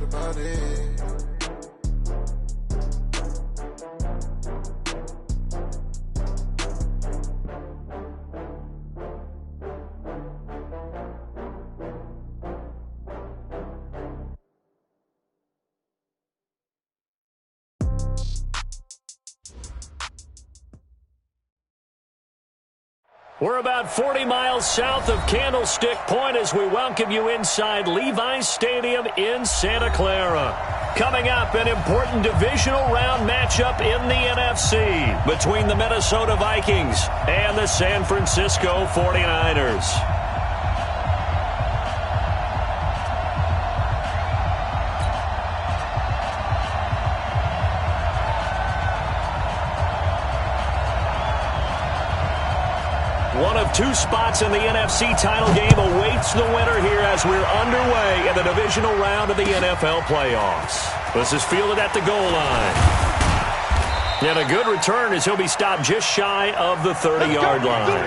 about it. We're about 40 miles south of Candlestick Point as we welcome you inside Levi's Stadium in Santa Clara. Coming up, an important divisional round matchup in the NFC between the Minnesota Vikings and the San Francisco 49ers. One of two spots in the NFC title game awaits the winner here as we're underway in the divisional round of the NFL playoffs. This is fielded at the goal line. And a good return as he'll be stopped just shy of the 30-yard line.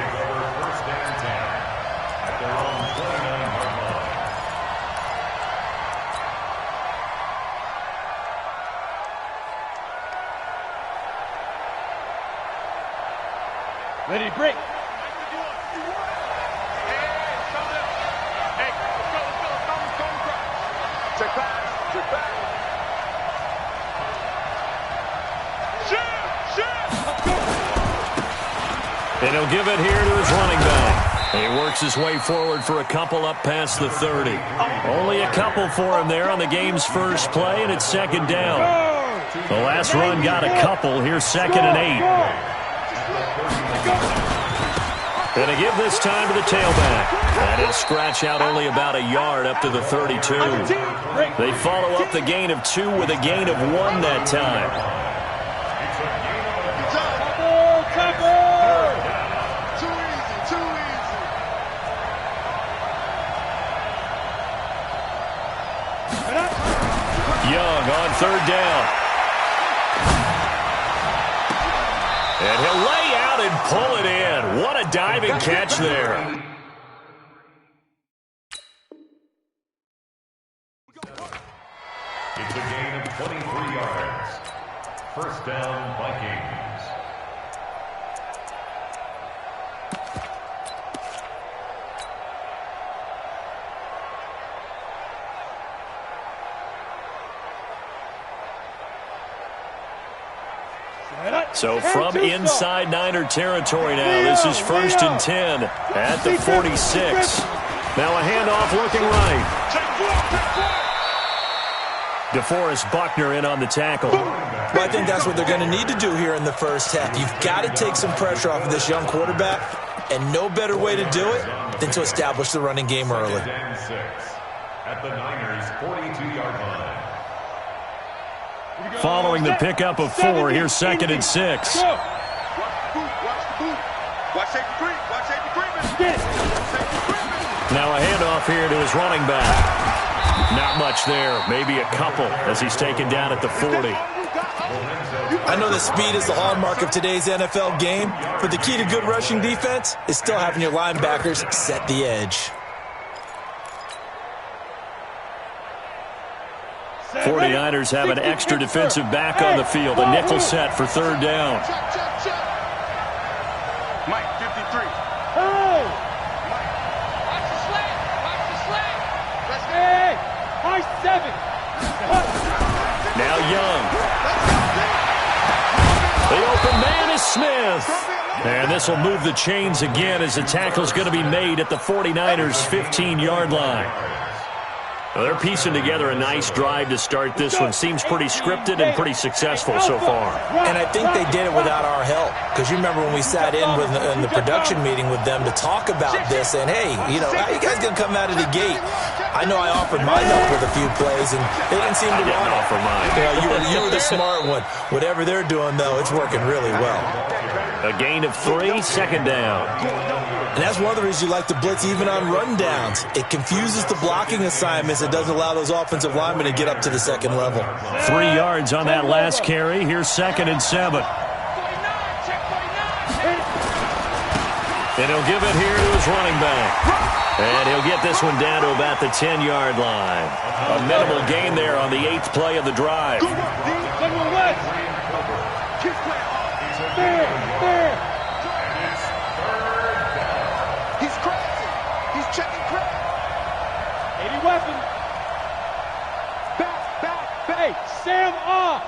Ready to break. And he'll give it here to his running back. He works his way forward for a couple up past the 30. Only a couple for him there on the game's first play, and it's second down. The last run got a couple. Here's 2nd and 8. Going to give this time to the tailback. And he'll scratch out only about a yard up to the 32. They follow up the gain of 2 with a gain of 1 that time. Young on 3rd down. And he'll lay out and pull it in. What a diving catch there. It's a gain of 23 yards. First down, Vikings. So from inside Niner territory now, this is 1st and 10 at the 46. Now a handoff looking right. DeForest Buckner in on the tackle. Well, I think that's what they're going to need to do here in the first half. You've got to take some pressure off of this young quarterback, and no better way to do it than to establish the running game early. At the Niners' 42-yard line. Following the pickup of 4, here's 2nd and 6. Now a handoff here to his running back. Not much there, maybe a couple as he's taken down at the 40. I know that speed is the hallmark of today's NFL game, but the key to good rushing defense is still having your linebackers set the edge. 49ers have an extra defensive back on the field. A nickel set for 3rd down. Mike, 53. Hey! Watch the slant. Watch the slant. Let's go. Hey! High 7. Now Young. The open man is Smith. And this will move the chains again as the tackle's going to be made at the 49ers' 15-yard line. Well, they're piecing together a nice drive to start this one. Seems pretty scripted and pretty successful so far. And I think they did it without our help. Because you remember when we sat in the production meeting with them to talk about this, and hey, you know, how you guys going to come out of the gate? I know I offered my help with a few plays, and they didn't seem to want it. Offer mine. You were the smart one. Whatever they're doing, though, it's working really well. A gain of 3, 2nd down. And that's one of the reasons you like to blitz even on rundowns. It confuses the blocking assignments. It doesn't allow those offensive linemen to get up to the second level. 3 yards on that last carry. Here's 2nd and 7. And he'll give it here to his running back. And he'll get this one down to about the 10-yard line. A minimal gain there on the 8th play of the drive. He's crazy. He's checking crazy. 80 weapon. Back. Sam off.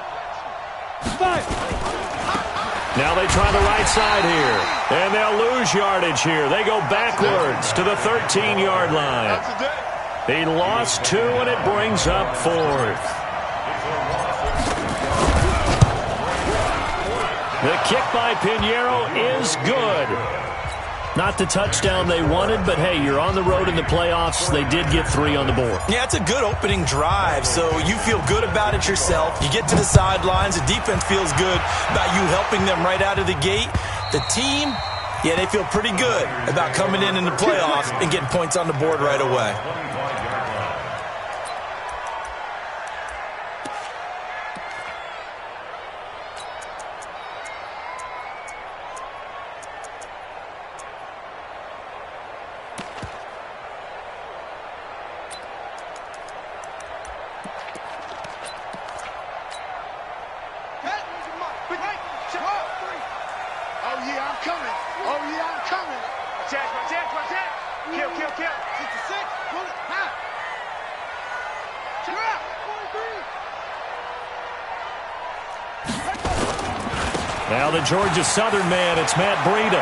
Now they try the right side here. And they'll lose yardage here. They go backwards to the 13-yard line. He lost 2, and it brings up 4th. The kick by Pinheiro is good. Not the touchdown they wanted, but hey, you're on the road in the playoffs. They did get 3 on the board. Yeah, it's a good opening drive, so you feel good about it yourself. You get to the sidelines. The defense feels good about you helping them right out of the gate. The team, yeah, they feel pretty good about coming in the playoffs and getting points on the board right away. Now the Georgia Southern man, it's Matt Breida.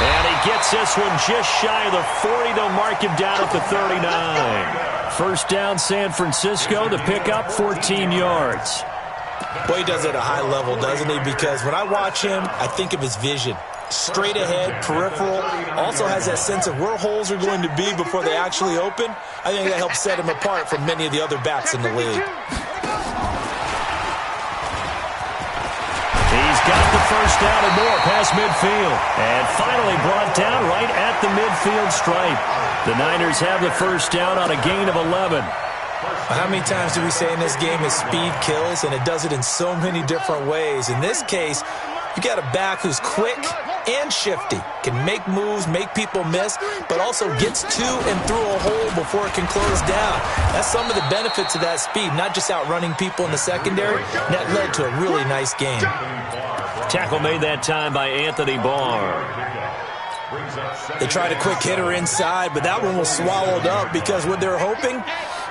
And he gets this one just shy of the 40. They'll mark him down at the 39. First down, San Francisco. The pickup, 14 yards. Boy, he does it at a high level, doesn't he? Because when I watch him, I think of his vision. Straight ahead, peripheral. Also has that sense of where holes are going to be before they actually open. I think that helps set him apart from many of the other backs in the league. He's got the first down and more past midfield. And finally brought down right at the midfield stripe. The Niners have the first down on a gain of 11. How many times do we say in this game is speed kills, and it does it in so many different ways. In this case, you got a back who's quick and shifty, can make moves, make people miss, but also gets to and through a hole before it can close down. That's some of the benefits of that speed, not just outrunning people in the secondary. And that led to a really nice game. Tackle made that time by Anthony Barr. They tried a quick hitter inside, but that one was swallowed up because what they're hoping,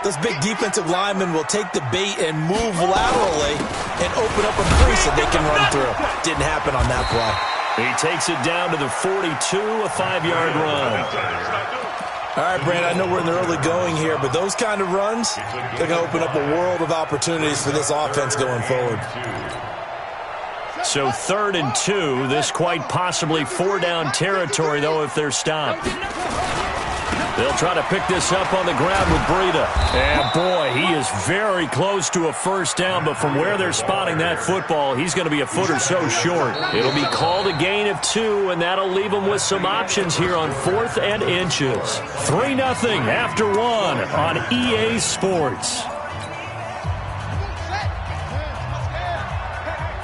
those big defensive linemen will take the bait and move laterally and open up a crease that they can run through. Didn't happen on that play. He takes it down to the 42, a 5-yard run. All right, Brand, I know we're in the early going here, but those kind of runs, they're going to open up a world of opportunities for this offense going forward. So 3rd and 2, this quite possibly 4-down territory, though, if they're stopped. They'll try to pick this up on the ground with Breida. And, boy, he is very close to a first down, but from where they're spotting that football, he's going to be a foot or so short. It'll be called a gain of 2, and that'll leave them with some options here on 4th and inches. 3-0 after 1 on EA Sports.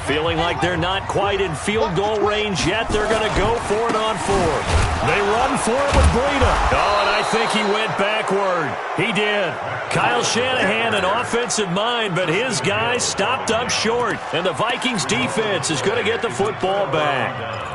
Feeling like they're not quite in field goal range yet. They're going to go for it on 4th. They run for it with Breida. Oh, and I think he went backward. He did. Kyle Shanahan, an offensive mind, but his guy stopped up short. And the Vikings defense is going to get the football back.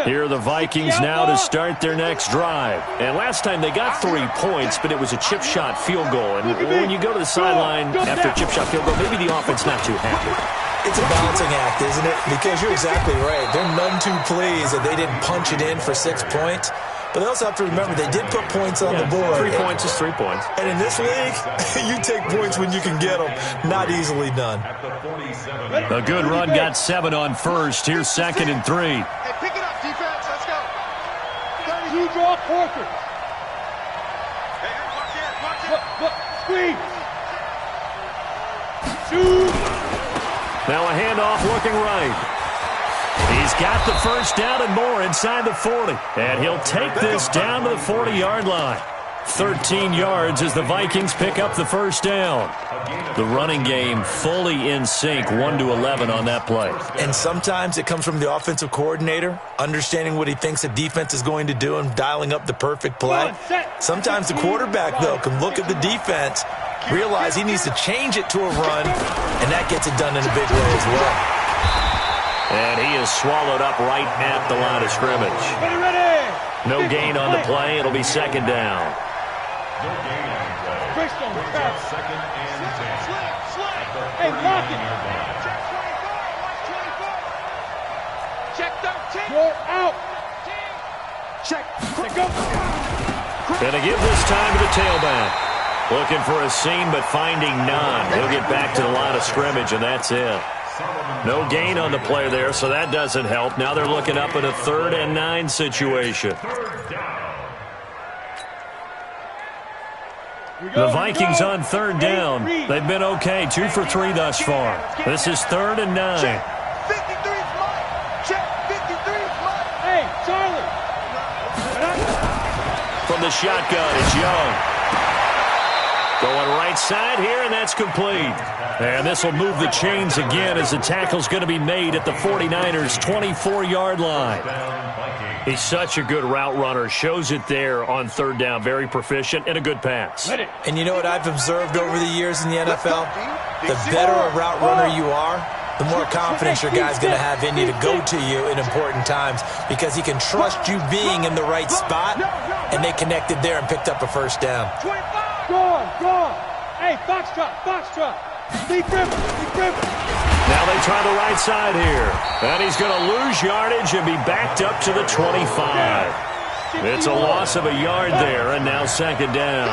Here are the Vikings now to start their next drive. And last time they got 3 points, but it was a chip shot field goal. And when you go to the sideline after a chip shot field goal, maybe the offense not too happy. It's a balancing act, isn't it? Because you're exactly right. They're none too pleased that they didn't punch it in for 6 points. But they also have to remember they did put points on the board. 3 points is 3 points. And in this league, you take points when you can get them. Not easily done. A good run got 7 on first. Here's 2nd and 3. Hey, pick it up, defense. Let's go. You draw quarter. Hey, look, squeeze. Shoot. Now a handoff looking right. He's got the first down and more inside the 40. And he'll take this down to the 40-yard line. 13 yards as the Vikings pick up the first down. The running game fully in sync, 1-11 on that play. And sometimes it comes from the offensive coordinator, understanding what he thinks the defense is going to do and dialing up the perfect play. Sometimes the quarterback, though, can look at the defense, realize he needs to change it to a run, and that gets it done in a big way as well. And he is swallowed up right at the line of scrimmage. No gain on the play. It'll be second down. No gain on the play. Second and 10. Hey, lock it. Check 13. You're out. Check. Go. Gonna give this time to the tailback. Looking for a seam, but finding none. He'll get back to the line of scrimmage, and that's it. No gain on the play there, so that doesn't help. Now they're looking up at a 3rd and 9 situation. The Vikings on 3rd down. They've been okay, 2 for 3 thus far. This is 3rd and 9. Check 53 is mine. Check 53 is mine. Hey, Charlie. From the shotgun, it's Young. Going right side here, and that's complete. And this will move the chains again as the tackle's going to be made at the 49ers' 24-yard line. He's such a good route runner. Shows it there on 3rd down. Very proficient and a good pass. And you know what I've observed over the years in the NFL? The better a route runner you are, the more confidence your guy's going to have in you to go to you in important times because he can trust you being in the right spot, and they connected there and picked up a first down. Go. Hey, Foxtrot. Deep river. Now they try the right side here. And he's going to lose yardage and be backed up to the 25. It's a loss of a yard there, and now second down.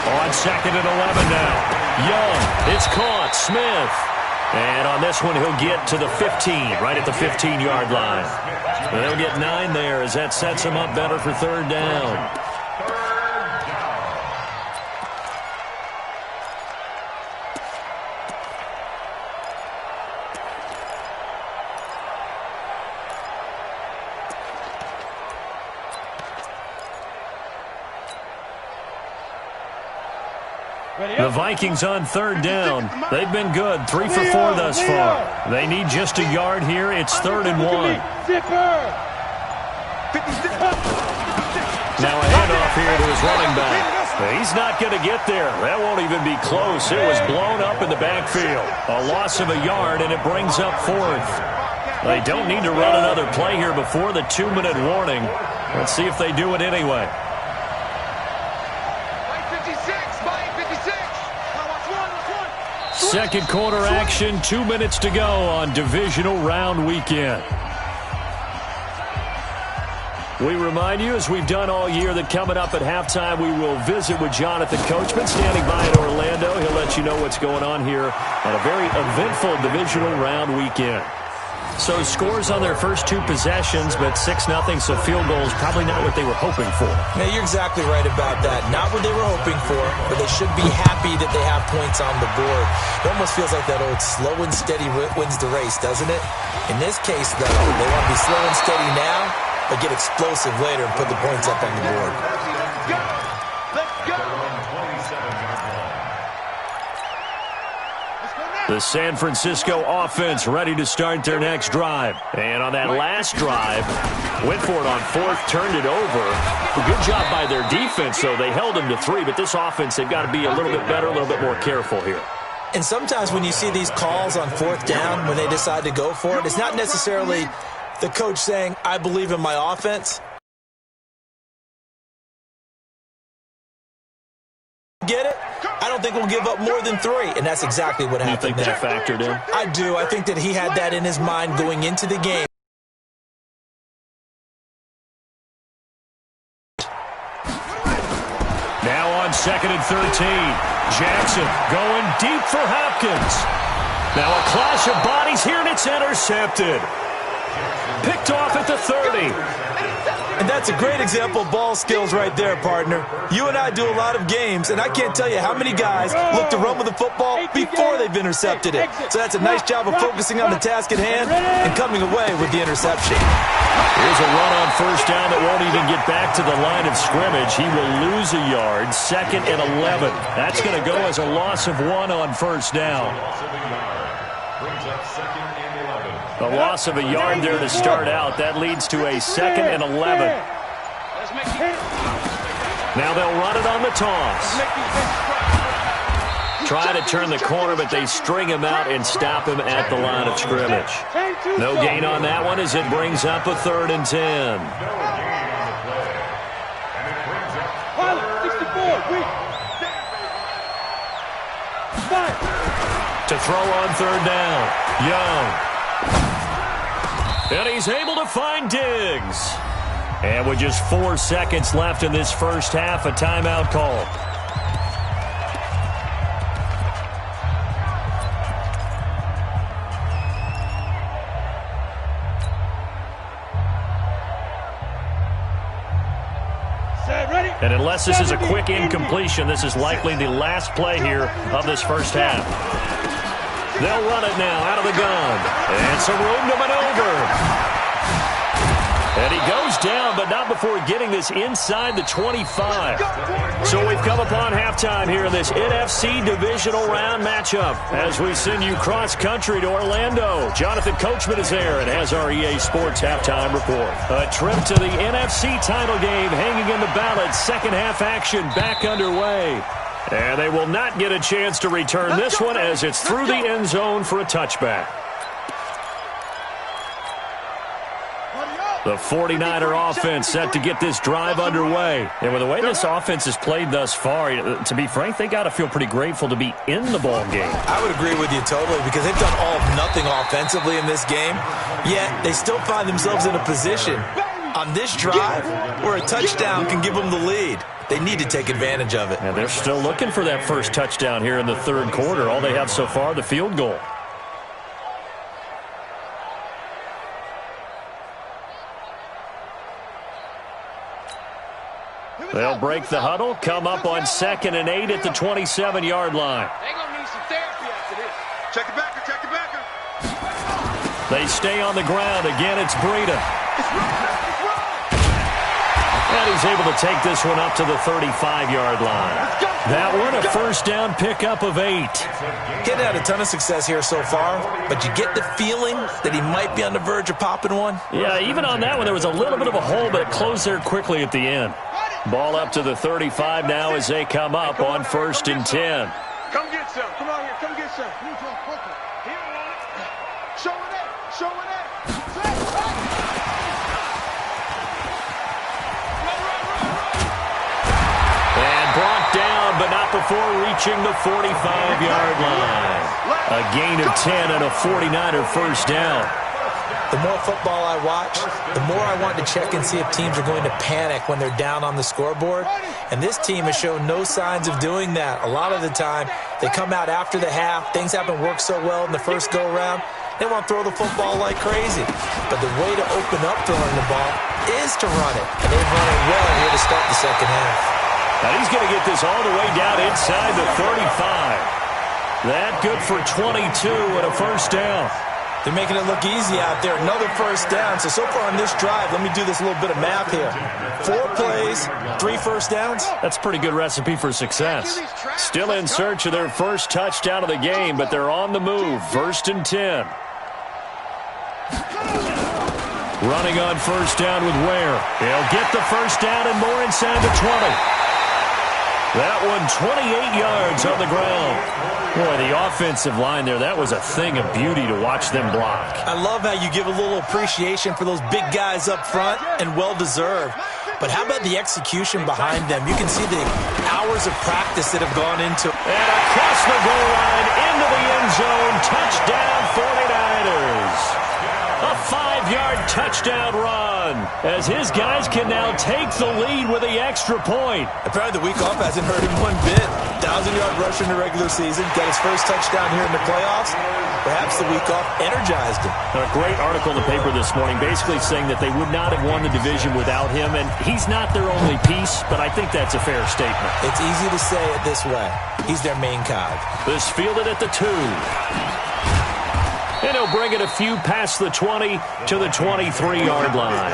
On 2nd and 11 now. Young, it's caught. Smith. And on this one, he'll get to the 15, right at the 15-yard line. They'll get 9 there as that sets him up better for 3rd down. The Vikings on 3rd down. They've been good, 3 for 4 thus far. They need just a yard here. It's 3rd and 1. Now a handoff here to his running back. He's not going to get there. That won't even be close. It was blown up in the backfield. A loss of a yard, and it brings up 4th. They don't need to run another play here before the 2-minute warning. Let's see if they do it anyway. Second quarter action, 2 minutes to go on divisional round weekend. We remind you, as we've done all year, that coming up at halftime, we will visit with Jonathan Coachman standing by in Orlando. He'll let you know what's going on here on a very eventful divisional round weekend. So scores on their first 2 possessions, but 6-0, so field goals probably not what they were hoping for. Yeah, you're exactly right about that. Not what they were hoping for, but they should be happy that they have points on the board. It almost feels like that old slow and steady wins the race, doesn't it? In this case, though, they want to be slow and steady now, but get explosive later and put the points up on the board. The San Francisco offense ready to start their next drive. And on that last drive, went for it on 4th, turned it over. A good job by their defense, though. They held them to 3, but this offense, they've got to be a little bit better, a little bit more careful here. And sometimes when you see these calls on 4th down, when they decide to go for it, it's not necessarily the coach saying, I believe in my offense. Get it? I don't think we'll give up more than 3, and that's exactly what happened there. You think that factored in? I do. I think that he had that in his mind going into the game. Now on 2nd and 13. Jackson going deep for Hopkins. Now a clash of bodies here, and it's intercepted. Picked off at the 30. And that's a great example of ball skills right there, partner. You and I do a lot of games, and I can't tell you how many guys look to run with the football before they've intercepted it. So that's a nice job of focusing on the task at hand and coming away with the interception. Here's a run on first down that won't even get back to the line of scrimmage. He will lose a yard, 2nd and 11. That's going to go as a loss of 1 on first down. A loss of a yard there to start out. That leads to a 2nd and 11. Now they'll run it on the toss. Try to turn the corner, but they string him out and stop him at the line of scrimmage. No gain on that one as it brings up a 3rd and 10. To throw on 3rd down. Young. And he's able to find Diggs. And with just 4 seconds left in this first half, a timeout call. And unless this is a quick incompletion, this is likely the last play here of this first half. They'll run it now out of the gun. And some room to maneuver. And he goes down, but not before getting this inside the 25. So we've come upon halftime here in this NFC divisional round matchup as we send you cross-country to Orlando. Jonathan Coachman is there and has our EA Sports halftime report. A trip to the NFC title game hanging in the balance. Second half action back underway. And they will not get a chance to return this one as it's through the end zone for a touchback. The 49er offense set to get this drive underway. And with the way this offense has played thus far, to be frank, they got to feel pretty grateful to be in the ball game. I would agree with you totally because they've done all of nothing offensively in this game, yet they still find themselves in a position on this drive where a touchdown can give them the lead. They need to take advantage of it. And they're still looking for that first touchdown here in the third quarter. All they have so far, the field goal. They'll break the huddle, come up on 2nd and 8 at the 27-yard line. They're going to need some therapy after this. Check it backer, check it backer. They stay on the ground. Again, it's Breida. And he's able to take this one up to the 35-yard line. That one, a first down pickup of 8. Getting had a ton of success here so far, but you get the feeling that he might be on the verge of popping one. Yeah, even on that one, there was a little bit of a hole, but it closed there quickly at the end. Ball up to the 35 now as they come up on 1st and 10. Come get some. Come on here. Come get some. He don't want it. Show it up. Show it up. And brought down, but not before reaching the 45-yard line. A gain of 10 and a 49er first down. The more football I watch, the more I want to check and see if teams are going to panic when they're down on the scoreboard. And this team has shown no signs of doing that. A lot of the time, they come out after the half. Things haven't worked so well in the first go-around. They want to throw the football like crazy. But the way to open up throwing the ball is to run it. And they've run it well here to start the second half. Now he's going to get this all the way down inside the 35. That good for 22 and a first down. They're making it look easy out there. Another first down. So far on this drive, let me do this little bit of math here. 4 plays, 3 first downs. That's a pretty good recipe for success. Still in search of their first touchdown of the game, but they're on the move. 1st and 10. Running on first down with Ware. He'll get the first down and more inside the 20. That one 28 yards on the ground. Boy, the offensive line there, that was a thing of beauty to watch them block. I love how you give a little appreciation for those big guys up front, and well-deserved. But how about the execution behind them? You can see the hours of practice that have gone into it. And across the goal line, into the end zone, touchdown 49ers. A A 5-yard touchdown run as his guys can now take the lead with the extra point. Apparently the week off hasn't hurt him one bit. 1,000-yard rusher in the regular season. Got his first touchdown here in the playoffs. Perhaps the week off energized him. A great article in the paper this morning basically saying that they would not have won the division without him, and he's not their only piece, but I think that's a fair statement. It's easy to say it this way. He's their main cog. This fielded at the 2. And he'll bring it a few past the 20 to the 23-yard line.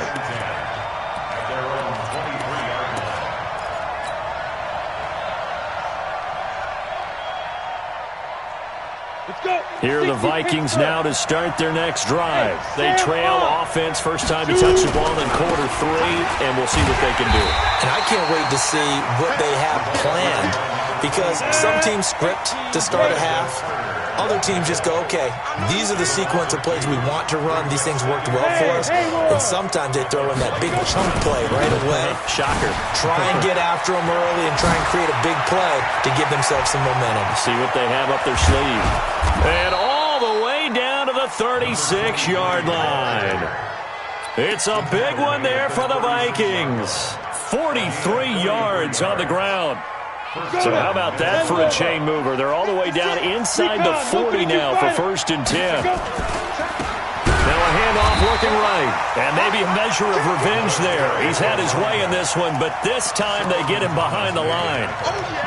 Here are the Vikings now to start their next drive. They trail offense first time to touch the ball in quarter 3, and we'll see what they can do. And I can't wait to see what they have planned, because some teams script to start a half. Other teams just go, okay, these are the sequence of plays we want to run. These things worked well for us. And sometimes they throw in that big chunk play right away. Shocker. Try and get after them early and try and create a big play to give themselves some momentum. See what they have up their sleeve. And all the way down to the 36-yard line. It's a big one there for the Vikings. 43 yards on the ground. So how about that for a chain mover? They're all the way down inside the 40 now for 1st and 10. Now a handoff looking right. And maybe a measure of revenge there. He's had his way in this one, but this time they get him behind the line.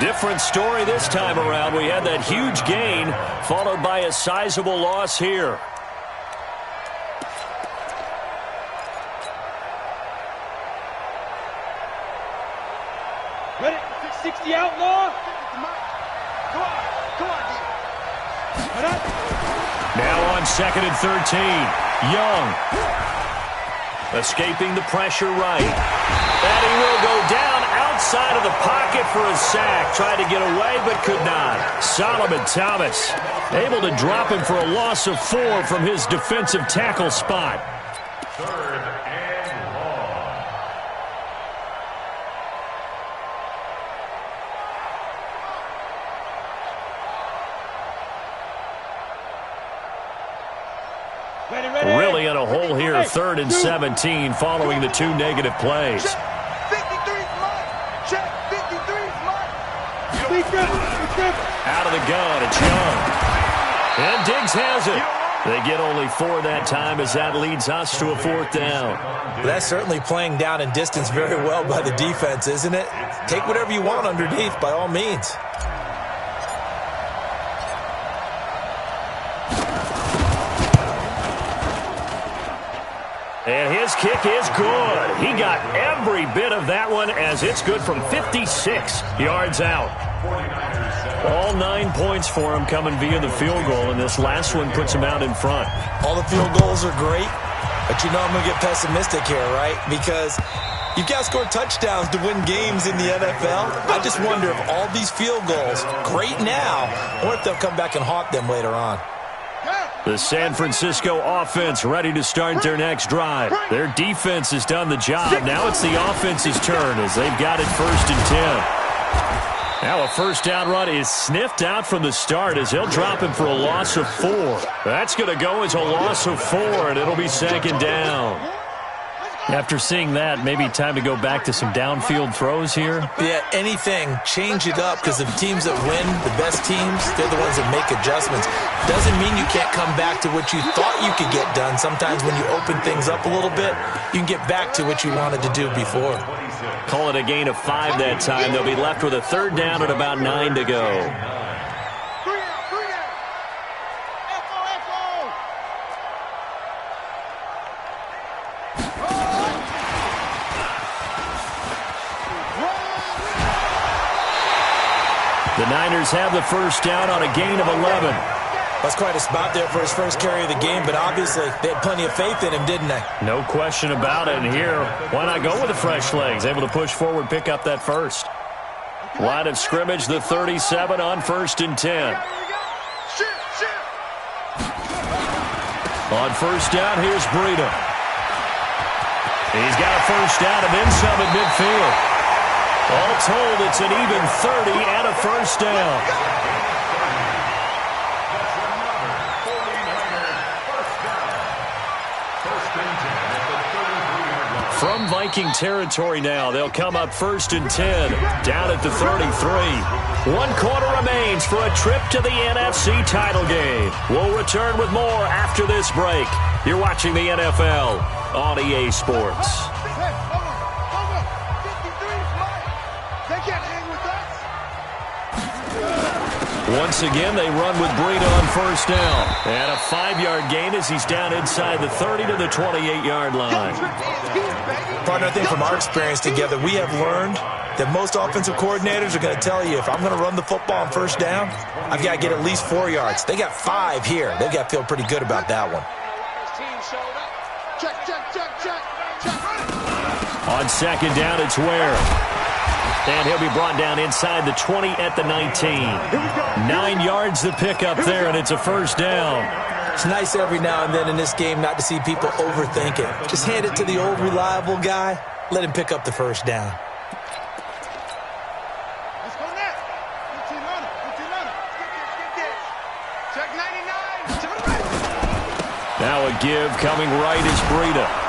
Different story this time around. We had that huge gain followed by a sizable loss here. Ready? 60 outlaw. Come on, Now on 2nd and 13. Young. Escaping the pressure right. And he will go down outside of the pocket for a sack. Tried to get away but could not. Solomon Thomas able to drop him for a loss of 4 from his defensive tackle spot. 3rd and long. Really in a hole here, 3rd and 17 following the 2 negative plays. Check 53's mine. Check 53's mine. Out of the gun, it's Young. And Diggs has it. They get only 4 that time as that leads us to a 4th down. That's certainly playing down in distance very well by the defense, isn't it? Take whatever you want underneath by all means. And his kick is good. He got every bit of that one as it's good from 56 yards out. All 9 points for him coming via the field goal, and this last one puts him out in front. All the field goals are great, but you know I'm going to get pessimistic here, right? Because you've got to score touchdowns to win games in the NFL. I just wonder if all these field goals, great now, or if they'll come back and haunt them later on. The San Francisco offense ready to start their next drive. Their defense has done the job. Now it's the offense's turn as they've got it 1st and 10. Now a 1st down run is sniffed out from the start as he'll drop him for a loss of 4. That's going to go as a loss of 4, and it'll be 2nd down. After seeing that, maybe time to go back to some downfield throws here. Yeah, anything. Change it up, because the teams that win, the best teams, they're the ones that make adjustments. Doesn't mean you can't come back to what you thought you could get done. Sometimes when you open things up a little bit, you can get back to what you wanted to do before. Call it a gain of 5 that time. They'll be left with a 3rd down and about 9 to go. The Niners have the 1st down on a gain of 11. That's quite a spot there for his first carry of the game, but obviously they had plenty of faith in him, didn't they? No question about it. And here, why not go with the fresh legs? Able to push forward, pick up that 1st. Line of scrimmage, the 37 on 1st and 10. On 1st down, here's Breida. He's got a 1st down and then some at midfield. All told, it's an even 30 and a 1st down. From Viking territory now, they'll come up 1st and 10, down at the 33. 1 quarter remains for a trip to the NFC title game. We'll return with more after this break. You're watching the NFL on EA Sports. Once again, they run with Breida on 1st down. And a 5-yard gain as he's down inside the 30 to the 28-yard line. Partner, I think from our experience together, we have learned that most offensive coordinators are going to tell you, if I'm going to run the football on 1st down, I've got to get at least 4 yards. They got 5 here. They've got to feel pretty good about that one. On 2nd down, it's Ware. And he'll be brought down inside the 20 at the 19. 9 yards the pick up there, and it's a 1st down. It's nice every now and then in this game not to see people overthink it. Just hand it to the old reliable guy. Let him pick up the 1st down. Let's go next. 15 on it. 15 on it. Get this. Check 99. To the right. Now a give coming right is Breida.